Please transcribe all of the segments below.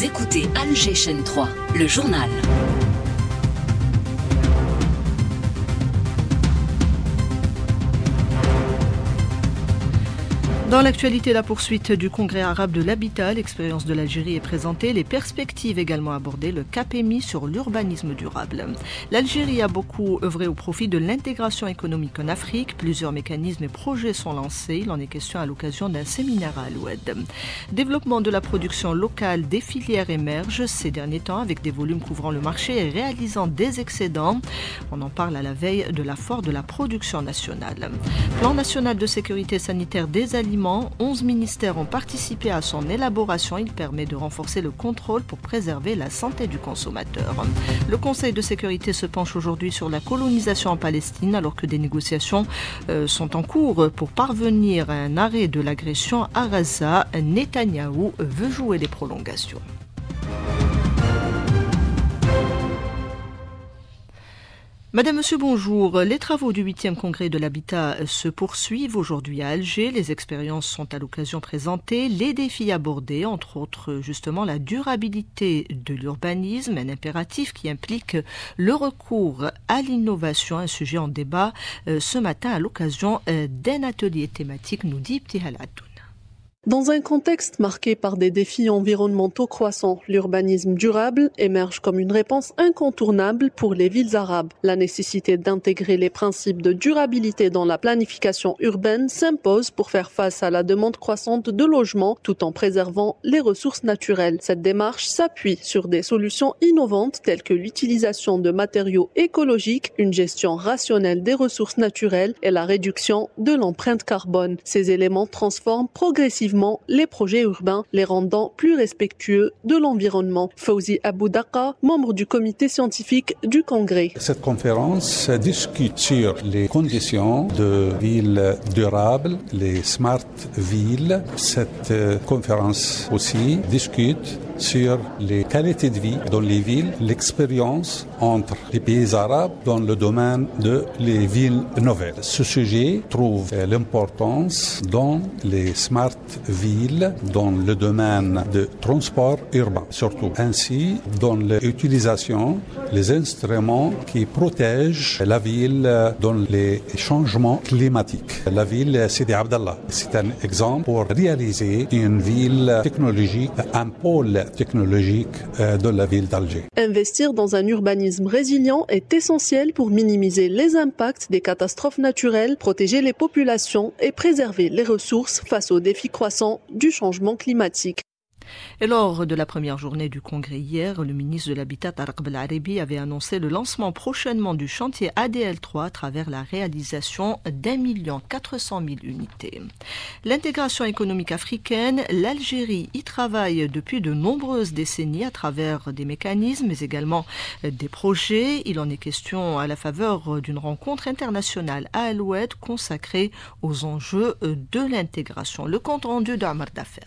Vous écoutez Alger Chaîne 3, le journal. Dans l'actualité, la poursuite du Congrès arabe de l'habitat, l'expérience de l'Algérie est présentée, les perspectives également abordées, le cap est mis sur l'urbanisme durable. L'Algérie a beaucoup œuvré au profit de l'intégration économique en Afrique. Plusieurs mécanismes et projets sont lancés. Il en est question à l'occasion d'un séminaire à Aloued. Développement de la production locale, des filières émergent ces derniers temps avec des volumes couvrant le marché et réalisant des excédents. On en parle à la veille de la foire de la production nationale. Plan national de sécurité sanitaire des aliments. 11 ministères ont participé à son élaboration. Il permet de renforcer le contrôle pour préserver la santé du consommateur. Le Conseil de sécurité se penche aujourd'hui sur la colonisation en Palestine alors que des négociations sont en cours pour parvenir à un arrêt de l'agression à Gaza. Netanyahou veut jouer les prolongations. Madame, Monsieur, bonjour. Les travaux du 8e congrès de l'habitat se poursuivent aujourd'hui à Alger. Les expériences sont à l'occasion présentées. Les défis abordés, entre autres justement la durabilité de l'urbanisme, un impératif qui implique le recours à l'innovation, un sujet en débat ce matin à l'occasion d'un atelier thématique, nous dit Ibtihal Atoun. Dans un contexte marqué par des défis environnementaux croissants, l'urbanisme durable émerge comme une réponse incontournable pour les villes arabes. La nécessité d'intégrer les principes de durabilité dans la planification urbaine s'impose pour faire face à la demande croissante de logements tout en préservant les ressources naturelles. Cette démarche s'appuie sur des solutions innovantes telles que l'utilisation de matériaux écologiques, une gestion rationnelle des ressources naturelles et la réduction de l'empreinte carbone. Ces éléments transforment progressivement les projets urbains, les rendant plus respectueux de l'environnement. Fawzi Aboudaqa, membre du comité scientifique du Congrès. Cette conférence discute sur les conditions de villes durables, les smart villes. Cette conférence aussi discute sur les qualités de vie dans les villes, l'expérience entre les pays arabes dans le domaine de les villes nouvelles. Ce sujet trouve l'importance dans les smart villes, dans le domaine de transport urbain surtout, ainsi dans l'utilisation des instruments qui protègent la ville dans les changements climatiques. La ville Sidi Abdallah, c'est un exemple pour réaliser une ville technologique, un pôle technologique de la ville d'Alger. Investir dans un urbanisme résilient est essentiel pour minimiser les impacts des catastrophes naturelles, protéger les populations et préserver les ressources face aux défis croissants du changement climatique. Et lors de la première journée du congrès hier, le ministre de l'Habitat Tarek Belarabi avait annoncé le lancement prochainement du chantier ADL3 à travers la réalisation d'1 400 000 unités. L'intégration économique africaine, l'Algérie y travaille depuis de nombreuses décennies à travers des mécanismes mais également des projets. Il en est question à la faveur d'une rencontre internationale à Aloued consacrée aux enjeux de l'intégration. Le compte rendu d'Amar Dafer.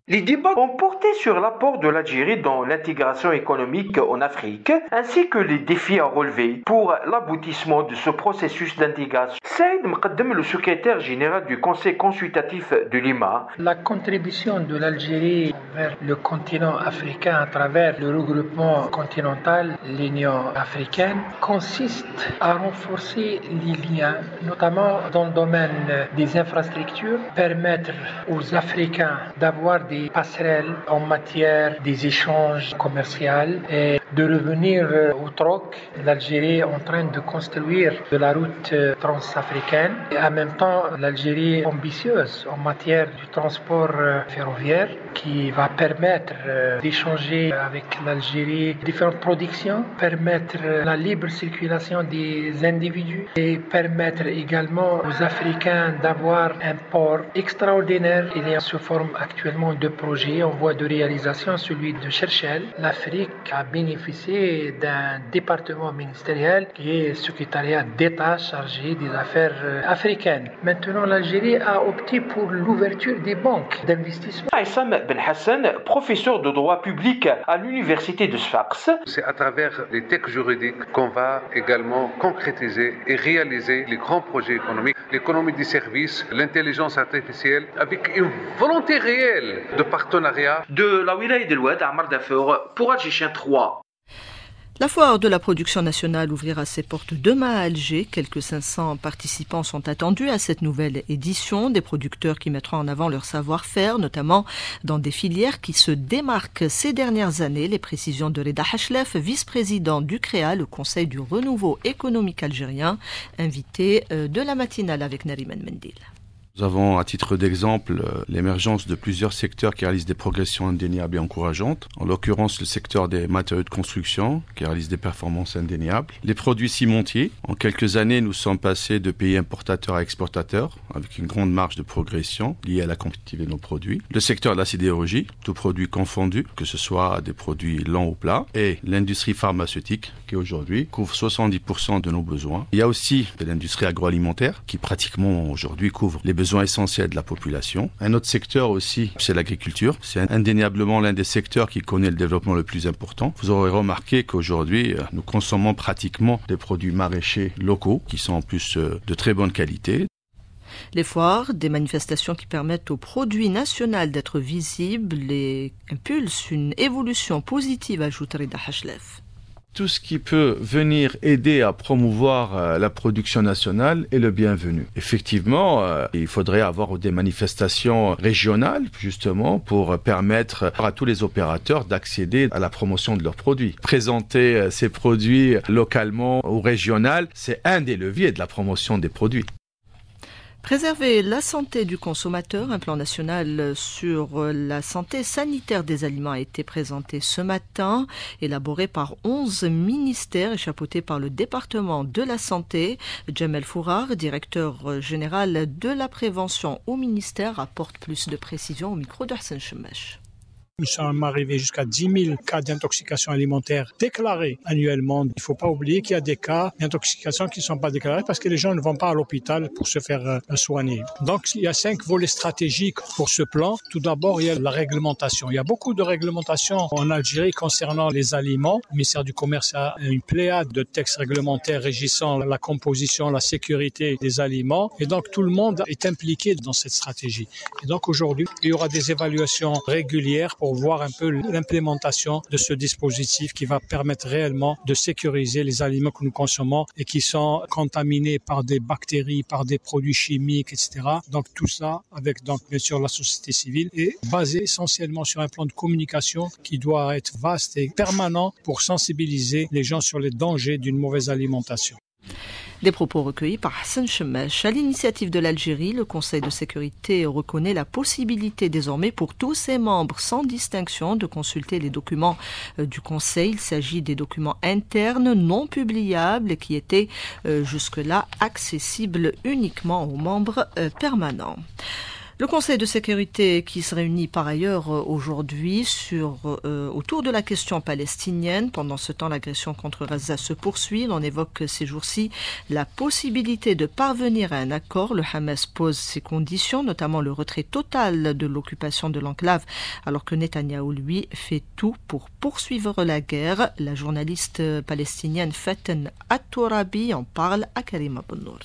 Les débats ont porté sur l'apport de l'Algérie dans l'intégration économique en Afrique, ainsi que les défis à relever pour l'aboutissement de ce processus d'intégration. Saïd Mqaddam, le secrétaire général du Conseil consultatif de Lima. La contribution de l'Algérie vers le continent africain à travers le regroupement continental, l'Union africaine, consiste à renforcer les liens, notamment dans le domaine des infrastructures, permettre aux Africains d'avoir des passerelles en matière des échanges commerciaux et de revenir au troc. L'Algérie est en train de construire de la route transafricaine et en même temps l'Algérie est ambitieuse en matière du transport ferroviaire qui va permettre d'échanger avec l'Algérie différentes productions, permettre la libre circulation des individus et permettre également aux Africains d'avoir un port extraordinaire. Il est sous forme actuellement de projet en voie de réalisation, celui de Cherchel. L'Afrique a bénéficié d'un département ministériel qui est le secrétariat d'État chargé des affaires africaines. Maintenant, l'Algérie a opté pour l'ouverture des banques d'investissement. Aïssam Ben Hassan, professeur de droit public à l'université de Sfax. C'est à travers les textes juridiques qu'on va également concrétiser et réaliser les grands projets économiques, l'économie des services, l'intelligence artificielle, avec une volonté réelle de partenariat. De la wilaya de l'Oued à Amar Dafour pour Algérien 3. La foire de la production nationale ouvrira ses portes demain à Alger. Quelques 500 participants sont attendus à cette nouvelle édition. Des producteurs qui mettront en avant leur savoir-faire, notamment dans des filières qui se démarquent ces dernières années. Les précisions de Reda Hachlef, vice-président du CREA, le Conseil du renouveau économique algérien, invité de la matinale avec Nariman Mendil. Nous avons, à titre d'exemple, l'émergence de plusieurs secteurs qui réalisent des progressions indéniables et encourageantes. En l'occurrence, le secteur des matériaux de construction, qui réalise des performances indéniables. Les produits cimentiers. En quelques années, nous sommes passés de pays importateurs à exportateurs, avec une grande marge de progression liée à la compétitivité de nos produits. Le secteur de la sidérurgie, tous produits confondus, que ce soit des produits lents ou plats. Et l'industrie pharmaceutique, qui aujourd'hui couvre 70% de nos besoins. Il y a aussi de l'industrie agroalimentaire, qui pratiquement aujourd'hui couvre les besoins essentiels de la population. Un autre secteur aussi, c'est l'agriculture. C'est indéniablement l'un des secteurs qui connaît le développement le plus important. Vous aurez remarqué qu'aujourd'hui, nous consommons pratiquement des produits maraîchers locaux qui sont en plus de très bonne qualité. Les foires, des manifestations qui permettent au produit national d'être visible et impulsent une évolution positive, ajoute Reda Hachlef. Tout ce qui peut venir aider à promouvoir la production nationale est le bienvenu. Effectivement, il faudrait avoir des manifestations régionales, justement, pour permettre à tous les opérateurs d'accéder à la promotion de leurs produits. Présenter ces produits localement ou régional, c'est un des leviers de la promotion des produits. Préserver la santé du consommateur, un plan national sur la santé sanitaire des aliments a été présenté ce matin, élaboré par 11 ministères et chapeauté par le département de la santé. Jamel Fourar, directeur général de la prévention au ministère, apporte plus de précisions au micro de Hassan Chemach. Nous sommes arrivés jusqu'à 10 000 cas d'intoxication alimentaire déclarés annuellement. Il ne faut pas oublier qu'il y a des cas d'intoxication qui ne sont pas déclarés parce que les gens ne vont pas à l'hôpital pour se faire soigner. Donc, il y a 5 volets stratégiques pour ce plan. Tout d'abord, il y a la réglementation. Il y a beaucoup de réglementations en Algérie concernant les aliments. Le ministère du Commerce a une pléiade de textes réglementaires régissant la composition, la sécurité des aliments. Et donc, tout le monde est impliqué dans cette stratégie. Et donc, aujourd'hui, il y aura des évaluations régulières pour voir un peu l'implémentation de ce dispositif qui va permettre réellement de sécuriser les aliments que nous consommons et qui sont contaminés par des bactéries, par des produits chimiques, etc. Donc tout ça avec donc bien sûr la société civile et basé essentiellement sur un plan de communication qui doit être vaste et permanent pour sensibiliser les gens sur les dangers d'une mauvaise alimentation. Des propos recueillis par Hassan Chemach. À l'initiative de l'Algérie, le Conseil de sécurité reconnaît la possibilité désormais pour tous ses membres, sans distinction, de consulter les documents du Conseil. Il s'agit des documents internes non publiables qui étaient jusque-là accessibles uniquement aux membres permanents. Le Conseil de sécurité qui se réunit par ailleurs aujourd'hui autour de la question palestinienne. Pendant ce temps, l'agression contre Gaza se poursuit. On évoque ces jours-ci la possibilité de parvenir à un accord. Le Hamas pose ses conditions, notamment le retrait total de l'occupation de l'enclave, alors que Netanyahou, lui, fait tout pour poursuivre la guerre. La journaliste palestinienne Faten At-Tourabi en parle à Karima Bonnour.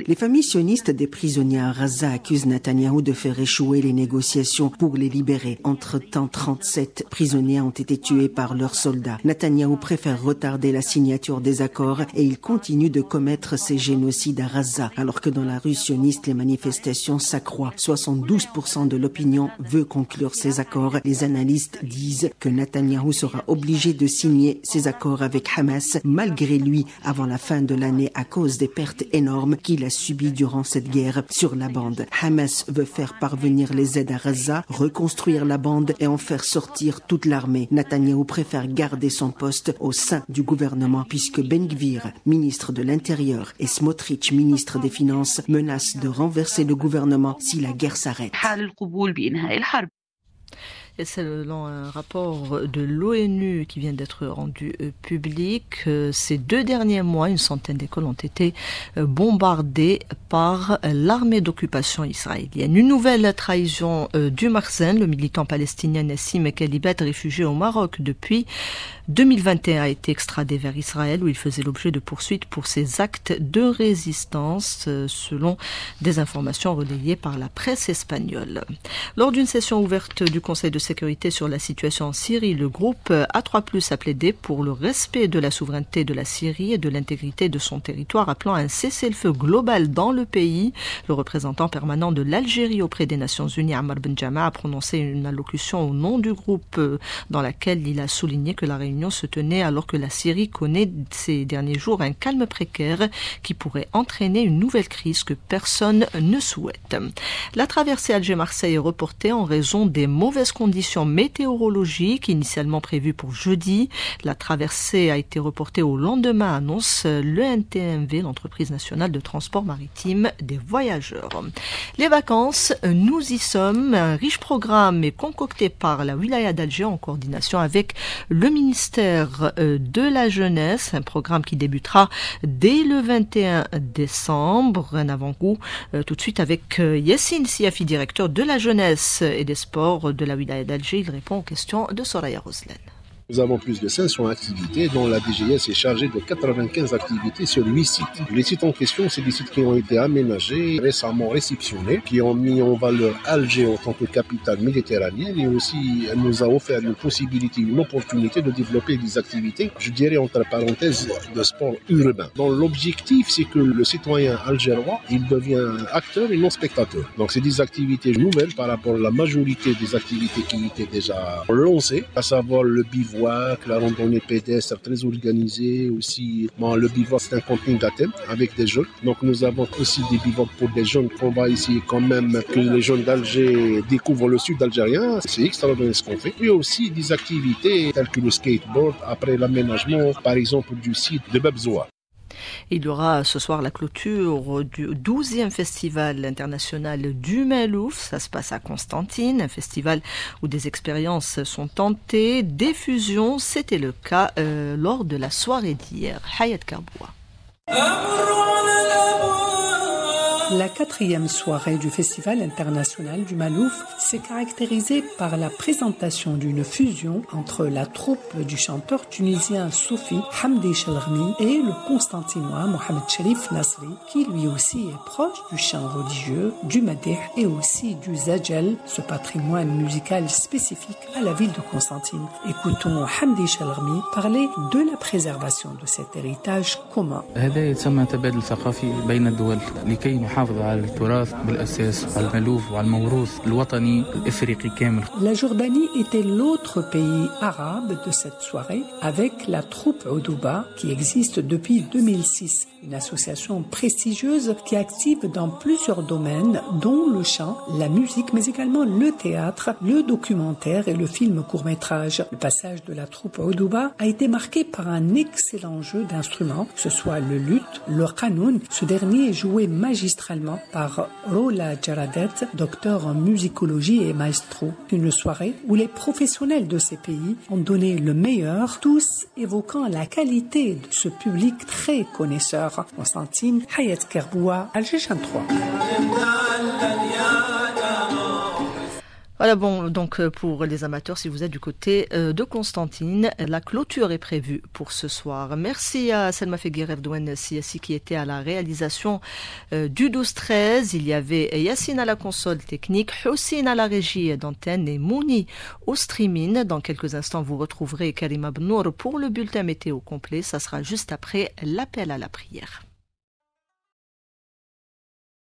Les familles sionistes des prisonniers à Gaza accusent Netanyahou de faire échouer les négociations pour les libérer. Entre-temps, 37 prisonniers ont été tués par leurs soldats. Netanyahou préfère retarder la signature des accords et il continue de commettre ces génocides à Gaza. Alors que dans la rue sioniste, les manifestations s'accroissent. 72% de l'opinion veut conclure ces accords. Les analystes disent que Netanyahou sera obligé de signer ces accords avec Hamas malgré lui avant la fin de l'année à cause des pertes énormes qu'il a subies durant cette guerre sur la bande. Hamas veut faire parvenir les aides à Gaza, reconstruire la bande et en faire sortir toute l'armée. Netanyahou préfère garder son poste au sein du gouvernement puisque Ben Gvir, ministre de l'Intérieur, et Smotrich, ministre des Finances, menacent de renverser le gouvernement si la guerre s'arrête. Et selon un rapport de l'ONU qui vient d'être rendu public, ces 2 derniers mois, une centaine d'écoles ont été bombardées par l'armée d'occupation israélienne. Une nouvelle trahison du Marzen, le militant palestinien Nassim Khalibet, réfugié au Maroc depuis 2021, a été extradé vers Israël où il faisait l'objet de poursuites pour ses actes de résistance, selon des informations relayées par la presse espagnole. Lors d'une session ouverte du Conseil de sécurité sur la situation en Syrie, le groupe A3+ a plaidé pour le respect de la souveraineté de la Syrie et de l'intégrité de son territoire, appelant à un cessez-le-feu global dans le pays. Le représentant permanent de l'Algérie auprès des Nations Unies, Ammar Benjama, a prononcé une allocution au nom du groupe dans laquelle il a souligné que la réunion se tenait alors que la Syrie connaît ces derniers jours un calme précaire qui pourrait entraîner une nouvelle crise que personne ne souhaite. La traversée Alger-Marseille est reportée en raison des mauvaises conditions météorologiques initialement prévues pour jeudi. La traversée a été reportée au lendemain, annonce le NTMV, l'entreprise nationale de transport maritime des voyageurs. Les vacances, nous y sommes. Un riche programme est concocté par la wilaya d'Alger en coordination avec le ministère de la Jeunesse. Un programme qui débutera dès le 21 décembre. Un avant-goût tout de suite avec Yassine Siafi, directeur de la jeunesse et des sports de la wilaya d'Alger. Il répond aux questions de Soraya Roslen. Nous avons plus de 500 activités dont la DGS est chargée de 95 activités sur 8 sites. Les sites en question, c'est des sites qui ont été aménagés, récemment réceptionnés, qui ont mis en valeur Alger en tant que capitale méditerranéenne et aussi nous a offert une possibilité, une opportunité de développer des activités, je dirais entre parenthèses, de sport urbain. Donc l'objectif, c'est que le citoyen algérois, il devient acteur et non spectateur. Donc c'est des activités nouvelles par rapport à la majorité des activités qui étaient déjà lancées, à savoir le bivouac, la randonnée pédestre très organisée aussi. Le bivouac, c'est un camping à thème avec des jeunes. Donc nous avons aussi des bivouacs pour des jeunes qu'on va essayer quand même que les jeunes d'Alger découvrent le sud algérien. C'est extraordinaire ce qu'on fait. Et aussi des activités telles que le skateboard après l'aménagement, par exemple, du site de Babzoa. Il y aura ce soir la clôture du 12e festival international du Malouf. Ça se passe à Constantine, un festival où des expériences sont tentées. Des fusions, c'était le cas lors de la soirée d'hier. Hayat Karboua. La 4e soirée du Festival international du Malouf s'est caractérisée par la présentation d'une fusion entre la troupe du chanteur tunisien Soufi Hamdi Chelrmi et le constantinois Mohamed Cherif Nasri, qui lui aussi est proche du chant religieux, du madih et aussi du zajel, ce patrimoine musical spécifique à la ville de Constantine. Écoutons Hamdi Chelrmi parler de la préservation de cet héritage commun. La Jordanie était l'autre pays arabe de cette soirée avec la troupe Oudouba qui existe depuis 2006, une association prestigieuse qui est active dans plusieurs domaines dont le chant, la musique mais également le théâtre, le documentaire et le film court-métrage. Le passage de la troupe Oudouba a été marqué par un excellent jeu d'instruments, que ce soit le luth, le qanoun. Ce dernier est joué magistralement par Rola Jaradet, docteur en musicologie et maestro. Une soirée où les professionnels de ces pays ont donné le meilleur, tous évoquant la qualité de ce public très connaisseur. Constantine, Hayat Kerboua, Alger 3. Voilà, bon, donc pour les amateurs, si vous êtes du côté de Constantine, la clôture est prévue pour ce soir. Merci à Selma Feguer Douane Siassi qui était à la réalisation du 12-13. Il y avait Yassine à la console technique, Houssine à la régie d'antenne et Mouni au streaming. Dans quelques instants, vous retrouverez Karima Bnour pour le bulletin météo complet. Ça sera juste après l'appel à la prière.